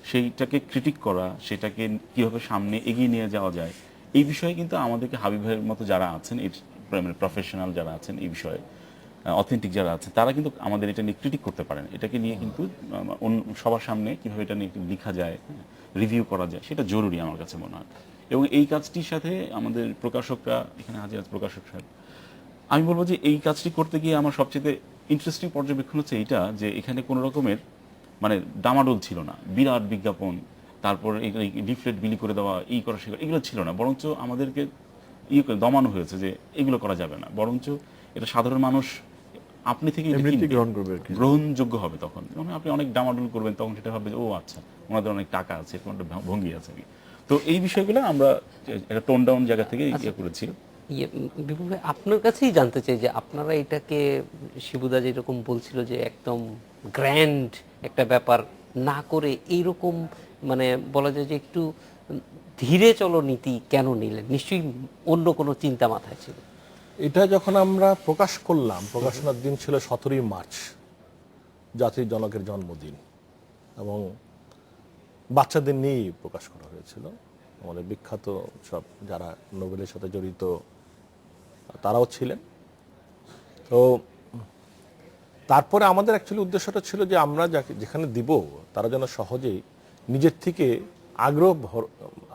সেইটাকে ক্রিটিক করা, সেটাকে কীভাবে সামনে এগিয়ে নিয়ে যাওয়া যায়, এই বিষয়ে কিন্তু আমাদেরকে হাবিব ভাইয়ের মতো যারা আছেন, এই মানে প্রফেশনাল যারা আছেন এই বিষয়ে, অথেন্টিক যারা আছেন, তারা কিন্তু আমাদের এটা নিয়ে ক্রিটিক করতে পারেন। এটাকে নিয়ে কিন্তু সবার সামনে কীভাবে এটা নিয়ে লেখা যায়, রিভিউ করা যায়, সেটা জরুরি আমার কাছে মনে হয়। এবং এই কাজটির সাথে আমাদের প্রকাশকরা, এখানে হাজির আছে প্রকাশক সাহেব, আমি বলবো যে এই কাজটি করতে গিয়ে আমার সবচেয়ে ইন্টারেস্টিং পর্যবেক্ষণ হচ্ছে এইটা, যে এখানে কোনো রকমের মানে ডামাডোল ছিল না, বিরাট বিজ্ঞাপন, তারপর লিফলেট বিলি করে দেওয়া, এই করা সে এগুলো ছিল না। বরঞ্চ আমাদেরকে দমানো হয়েছে যে এগুলো করা যাবে না, বরঞ্চ এটা সাধারণ মানুষ আপনি থেকে গ্রহণ করবে আর কি, গ্রহণযোগ্য হবে। তখন আপনি অনেক ডামাডোল করবেন, তখন সেটা ভাববে যে ও আচ্ছা, ওনাদের অনেক টাকা আছে, এরকম একটা ভঙ্গি আছে। তো এই বিষয়গুলো আমরা একটা টোন ডাউন জায়গা থেকে ইয়ে করেছি। বিপুল ভাই, আপনার কাছেই জানতে চাই যে আপনারা এটাকে, শিবুদা যেরকম বলছিল যে একদম গ্র্যান্ড একটা ব্যাপার না করে এইরকম মানে বলা যায় যে একটু ধীরে চলো নীতি কেন নিলেন? নিশ্চয়ই অন্য কোনো চিন্তা মাথায় ছিল। এটা যখন আমরা প্রকাশ করলাম, প্রকাশনার দিন ছিল 17ই মার্চ, জাতির জনকের জন্মদিন, এবং বাচ্চাদের নিয়েই প্রকাশ করা হয়েছিল। আমাদের বিখ্যাত সব যারা নোবেলের সাথে জড়িত তারাও ছিলেন। তো তারপরে আমাদের অ্যাকচুয়ালি উদ্দেশ্যটা ছিল যে আমরা যেখানে দিব তারা যেন সহজেই নিজের থেকে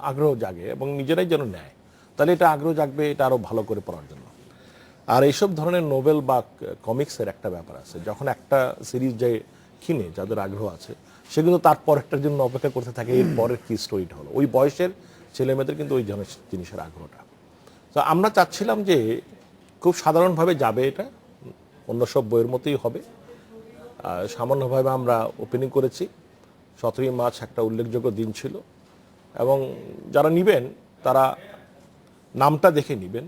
আগ্রহ জাগে এবং নিজেরাই যেন নেয়, তাহলে এটা আগ্রহ জাগবে এটা আরও ভালো করে পড়ার জন্য। আর এইসব ধরনের নোবেল বা কমিক্সের একটা ব্যাপার আছে, যখন একটা সিরিজ যে কিনে যাদের আগ্রহ আছে সে কিন্তু তার পরেরটার জন্য অপেক্ষা করতে থাকে, এর পরের কি স্টোরিটা হলো। ওই বয়সের ছেলেমেয়েদের কিন্তু ওই ধরনের জিনিসের আগ্রহটা। তো আমরা চাচ্ছিলাম যে খুব সাধারণভাবে যাবে, এটা অন্য সব বইয়ের মতোই হবে। সামান্যভাবে আমরা ওপেনিং করেছি। 17ই মার্চ একটা উল্লেখযোগ্য দিন ছিল, এবং যারা নেবেন তারা নামটা দেখে নেবেন,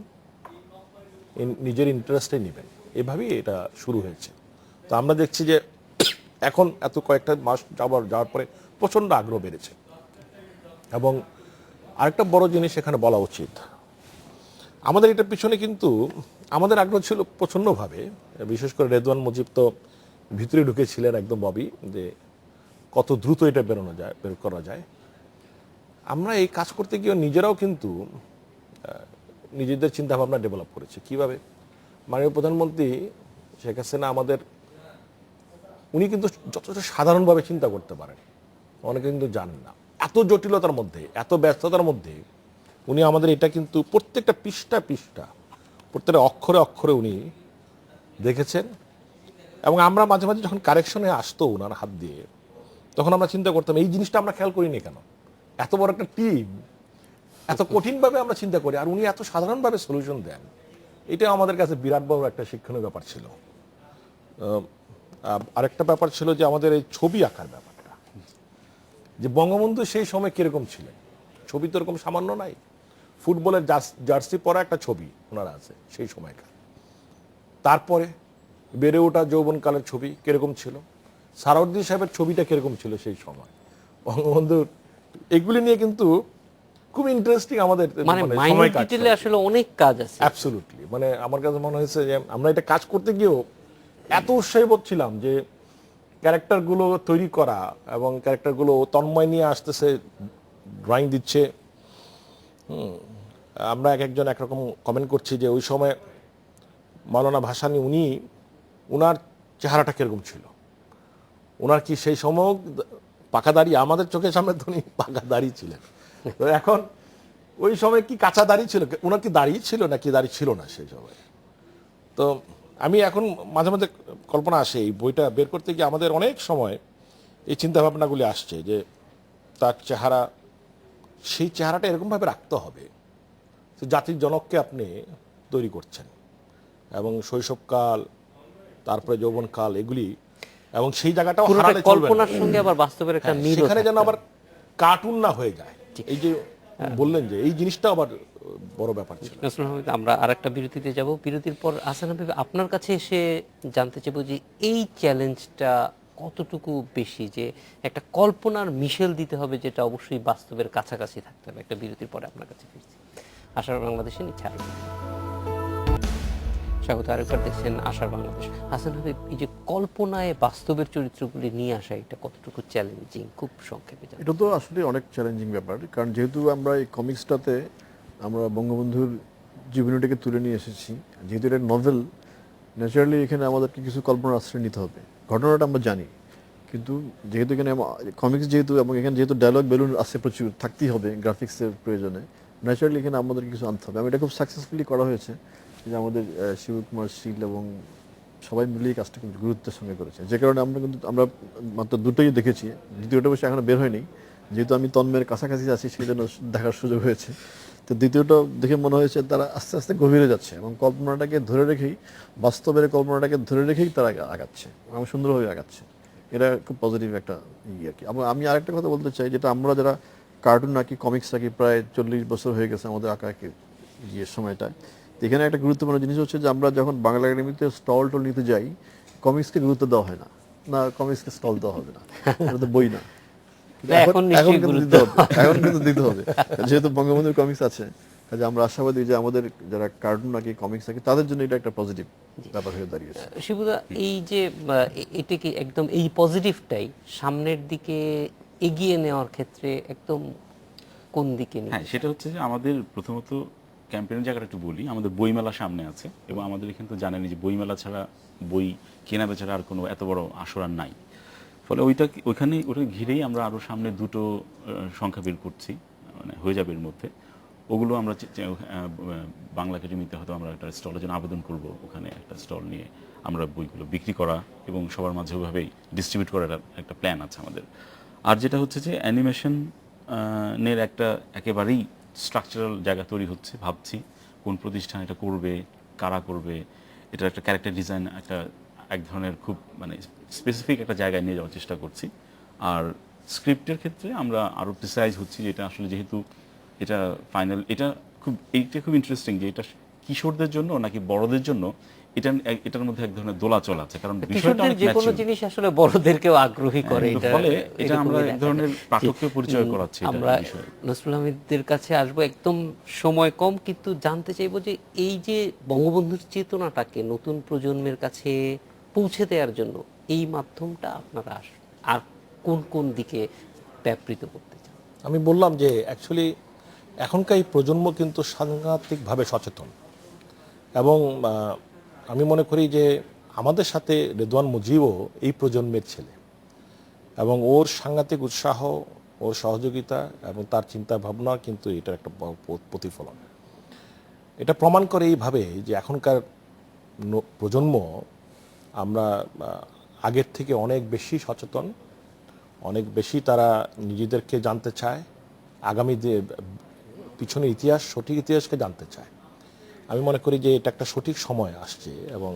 নিজের ইন্টারেস্টে নেবেন, এভাবেই এটা শুরু হয়েছে। তো আমরা দেখছি যে এখন এত কয়েকটা মাস যাওয়ার পরে প্রচণ্ড আগ্রহ বেড়েছে। এবং আরেকটা বড় জিনিস এখানে বলা উচিত, আমাদের এটার পিছনে কিন্তু আমাদের আগ্রহ ছিল প্রচণ্ডভাবে, বিশেষ করে রেদওয়ান মুজিব তো ভিতরে ঢুকেছিলেন একদম ববি, যে কত দ্রুত এটা বের করা যায়। আমরা এই কাজ করতে গিয়ে নিজেরাও কিন্তু নিজেদের চিন্তাভাবনা ডেভেলপ করেছি। কীভাবে? মাননীয় প্রধানমন্ত্রী শেখ হাসিনা উনি কিন্তু যথেষ্ট সাধারণভাবে চিন্তা করতে পারেন, অনেকে কিন্তু জানেন না। এত জটিলতার মধ্যে, এত ব্যস্ততার মধ্যে উনি আমাদের এটা কিন্তু প্রত্যেকটা পৃষ্ঠা প্রত্যেকটা অক্ষরে অক্ষরে উনি দেখেছেন। এবং আমরা মাঝে মাঝে যখন কারেকশনে আসতো ওনার হাত দিয়ে, তখন আমরা চিন্তা করতাম এই জিনিসটা আমরা খেয়াল করিনি কেন। এত বড় একটা টিম, এত কঠিনভাবে আমরা চিন্তা করি, আর উনি এত সাধারণভাবে সলিউশন দেন। এটা আমাদের কাছে বিরাট বড় একটা শিক্ষণীয় ব্যাপার ছিল। আরেকটা ব্যাপার ছিল যে আমাদের এই ছবি আঁকার ব্যাপারটা, যে বঙ্গবন্ধু সেই সময় কিরকম ছিলেন, ছবি তো এরকম সামান্য নাই। ফুটবলের জার্সি পরা একটা ছবি ওনারা আছে সেই সময়কার। তারপরে বেড়ে ওঠা যৌবনকালের ছবি কিরকম ছিল, সারাউদ্দিন সাহেবের ছবিটা কিরকম ছিল সেই সময়, বঙ্গবন্ধুর, এগুলি নিয়ে কিন্তু খুব ইন্টারেস্টিং আমাদের মাইনর ডিটেইলে আসলে অনেক কাজ আছে। অ্যাবসলিউটলি, মানে আমার কাছে মনে হয়েছে যে আমরা এটা কাজ করতে গিয়েও এত উৎসাহী বোধ ছিলাম যে ক্যারেক্টারগুলো তৈরি করা, এবং ক্যারেক্টারগুলো তন্ময় নিয়ে আসতেছে, ড্রয়িং দিচ্ছে। আমরা একজন একরকম কমেন্ট করছি যে ওই সময় মাওলানা ভাসানী উনার চেহারাটা কিরকম ছিল, ওনার কি সেই সময় পাকা দাড়ি, আমাদের চোখের সামনে তো উনি পাকা দাড়ি ছিলেন। তো এখন ওই সময় কি কাঁচা দাড়ি ছিল, ওনার কি দাড়ি ছিল নাকি দাড়ি ছিল না সেই সময়। তো আমি এখন মাঝে মাঝে কল্পনা আসে এই বইটা বের করতে গিয়ে আমাদের অনেক সময় এই চিন্তাভাবনাগুলি আসছে যে তার চেহারা, সেই চেহারাটা এরকমভাবে রাখতে হবে তো জাতির জনককে আপনি তৈরি করছেন এবং শৈশবকাল তারপরে যৌবনকাল এগুলি, এবং সেই জায়গাটাও পুরোটা হারালে চলবে না। কল্পনার সঙ্গে আবার বাস্তবের একটা হ্যাঁ, মিল সেখানে যেন আবার কার্টুন না হয়ে যায়, এই যে বললেন যে এই জিনিসটা আবার বড় ব্যাপার ছিল। নসরুল হামিদ, আমরা আরেকটা বিরতিতে যাব। বিরতির পর আহসান হাবিব, আপনার কাছে এসে জানতে চাইবো যে এই চ্যালেঞ্জটা কতটুকু বেশি, যে একটা কল্পনার মিশেল দিতে হবে যেটা অবশ্যই বাস্তবের কাছাকাছি থাকতে হবে। একটা বিরতির পরে আপনার কাছে ফিরছি। আশার বাংলাদেশে নিচ্ছে আরো স্বাগত। আরেকবার দেখছেন আশার বাংলাদেশ। হাসান হাবিব, এই যে কল্পনায় বাস্তবের চরিত্রগুলি নিয়ে আসা, এটা কতটুকু চ্যালেঞ্জিং, খুব সংক্ষেপে জানান। এটা তো আসলে অনেক চ্যালেঞ্জিং ব্যাপার, কারণ যেহেতু আমরা এই কমিক্সটাতে আমরা বঙ্গবন্ধুর জীবনীটাকে তুলে নিয়ে এসেছি, যেহেতু এটা নভেল, ন্যাচারালি এখানে আমাদেরকে কিছু কল্পনার আশ্রয় নিতে হবে। ঘটনাটা আমরা জানি, কিন্তু যেহেতু এখানে কমিক্স যেহেতু, এবং এখানে যেহেতু ডায়লগ বেলুন আছে প্রচুর, থাকতেই হবে গ্রাফিক্সের প্রয়োজনে, ন্যাচারালি এখানে আমাদেরকে কিছু আনতে হবে। এবং এটা খুব সাকসেসফুলি করা হয়েছে, যে আমাদের শিবকুমার শীল এবং সবাই মিলিয়ে কাজটা কিন্তু গুরুত্বের সঙ্গে করেছে, যে কারণে আমরা মাত্র দুটোই দেখেছি, দ্বিতীয়টা বসে এখনো বের হয়নি, যেহেতু আমি তন্ময়ের কাছাকাছি আছি সেই জন্য দেখার সুযোগ হয়েছে। তো দ্বিতীয়টা দেখে মনে হয়েছে তারা আস্তে আস্তে গভীরে যাচ্ছে এবং কল্পনাটাকে ধরে রেখেই, বাস্তবের কল্পনাটাকে ধরে রেখেই তারা আগাচ্ছে এবং সুন্দরভাবে আগাচ্ছে। এটা খুব পজিটিভ একটা আর কি। আমি আরেকটা কথা বলতে চাই, যেটা আমরা যারা কার্টুন নাকি কমিক্স নাকি প্রায় 40 বছর হয়ে গেছে আমাদের আঁকা সময়টা, এখানে একটা গুরুত্বপূর্ণ জিনিস হচ্ছে যে আমরা যখন বাংলা একাডেমিতে স্টল নিতে যাই, কমিক্সকে গুরুত্ব দেওয়া হয় না, কমিক্সকে স্টল দেওয়া হবে না, এটা তো বই না। এখন কিন্তু দিতে হবে, এখন কিন্তু দিতে হবে, যেহেতু বঙ্গবন্ধুর কমিক্স আছে। কাজে আমরা আশাবাদী যে আমাদের যারা কার্টুন নাকি কমিক্স নাকি তাদের জন্য এটা একটা পজিটিভ ব্যাপার হয়ে দাঁড়িয়েছে। শিবুদা, এই যে এটা কি একদম এই পজিটিভটাই সামনের দিকে এগিয়ে নেওয়ার ক্ষেত্রে একদম কোন দিকে নিয়ে? হ্যাঁ, সেটা হচ্ছে যে আমাদের প্রথমত ক্যাম্পেইনের জায়গাটা একটু বলি। আমাদের বইমেলা সামনে আছে এবং আমাদের এখানে তো জানেনই যে বইমেলা ছাড়া, বই কেনা বেচারা আর কোনো এত বড় আসর আর নাই। ফলে ওইটা ঘিরেই আমরা আরও সামনে দুটো সংখ্যা বের করছি, মানে হয়ে যাবে এর মধ্যে। ওগুলো আমরা বাংলা একাডেমিতে হয়তো আমরা একটা স্টলের জন্য আবেদন করব, ওখানে একটা স্টল নিয়ে আমরা বইগুলো বিক্রি করা এবং সবার মাঝে ওইভাবেই ডিস্ট্রিবিউট করার একটা প্ল্যান আছে আমাদের। আর যেটা হচ্ছে যে অ্যানিমেশনের একটা একেবারেই স্ট্রাকচারাল জায়গা তৈরি হচ্ছে, ভাবছি কোন প্রতিষ্ঠান এটা করবে, কারা করবে, এটা একটা ক্যারেক্টার ডিজাইন, এক ধরনের খুব মানে স্পেসিফিক একটা জায়গায় নিয়ে যাওয়ার চেষ্টা করছি। আর স্ক্রিপ্টের ক্ষেত্রে আমরা আরও প্রিসাইজ হচ্ছি, যে এটা আসলে যেহেতু এটা ফাইনাল, এইটা খুব ইন্টারেস্টিং যে এটা কিশোরদের জন্য নাকি বড়দের জন্য, এটার মধ্যে এক ধরনের দোলাচল আছে, কারণ বিষয়টা অনেক যে কোনো ম্যাচিউর। জিনিস আসলে বড়দেরকেও আগ্রহী করে, ফলে এটা আমরা এক ধরনের পাঠককে পরিচয় করাচ্ছি। আমরা নসরুল হামিদের কাছে আসবো, একদম সময় কম, কিন্তু জানতে চাইবো যে এই যে বঙ্গবন্ধুর চেতনাটাকে নতুন প্রজন্মের কাছে পৌঁছে দেওয়ার জন্য এই মাধ্যমটা আপনারা আর কোন কোন দিকে ব্যাপৃত করতে চান? আমি বললাম যে অ্যাকচুয়ালি এখনকার এই প্রজন্ম কিন্তু সাংঘাতিকভাবে সচেতন, এবং আমি মনে করি যে আমাদের সাথে রেদওয়ান মুজিবও এই প্রজন্মের ছেলে, এবং ওর সাংঘাতিক উৎসাহ, ওর সহযোগিতা এবং তার চিন্তা ভাবনা কিন্তু এটার একটা প্রতিফলন। এটা প্রমাণ করে এইভাবে যে এখনকার প্রজন্ম আমরা আগের থেকে অনেক বেশি সচেতন, অনেক বেশি তারা নিজেদেরকে জানতে চায়, আগামী পিছনে ইতিহাস, সঠিক ইতিহাসকে জানতে চায়। আমি মনে করি যে এটা একটা সঠিক সময় আসছে এবং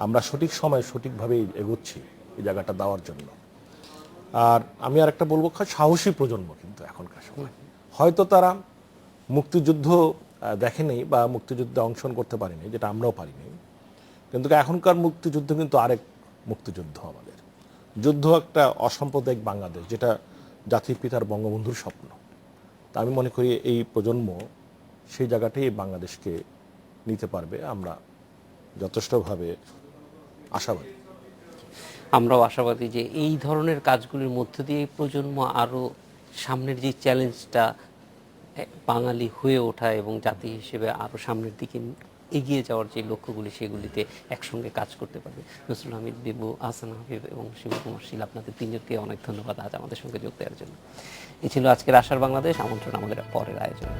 আমরা সঠিক সময় সঠিকভাবেই এগোচ্ছি এই জায়গাটা দেওয়ার জন্য। আর আমি আর একটা বলবো, সাহসী প্রজন্ম কিন্তু এখনকার সময়। হয়তো তারা মুক্তিযুদ্ধ দেখেনি বা মুক্তিযুদ্ধে অংশগ্রহণ করতে পারেনি, যেটা আমরাও পারিনি, কিন্তু এখনকার মুক্তিযুদ্ধ কিন্তু আরেক মুক্তিযুদ্ধ, আমাদের যুদ্ধ একটা অসাম্প্রদায়িক বাংলাদেশ, যেটা জাতির পিতার বঙ্গবন্ধুর স্বপ্ন। তা আমি মনে করি এই প্রজন্ম সেই জায়গাটাই বাংলাদেশকে নিতে পারবে, আমরা যথেষ্টভাবে আশাবাদী। আমরাও আশাবাদী যে এই ধরনের কাজগুলির মধ্য দিয়ে এই প্রজন্ম আরও সামনের যে চ্যালেঞ্জটা, বাঙালি হয়ে ওঠা এবং জাতি হিসেবে আরও সামনের দিকে এগিয়ে যাওয়ার যে লক্ষ্যগুলি, সেগুলিতে একসঙ্গে কাজ করতে পারবে। নসরুল হামিদ, বিপু, আহসান হাবিব এবং শিবকুমার শীল, আপনাদের তিনজনকে অনেক ধন্যবাদ আজ আমাদের সঙ্গে যোগ দেওয়ার জন্য। এই ছিল আজকের আশার বাংলাদেশ। আমন্ত্রণ আমাদের পরের আয়োজনে।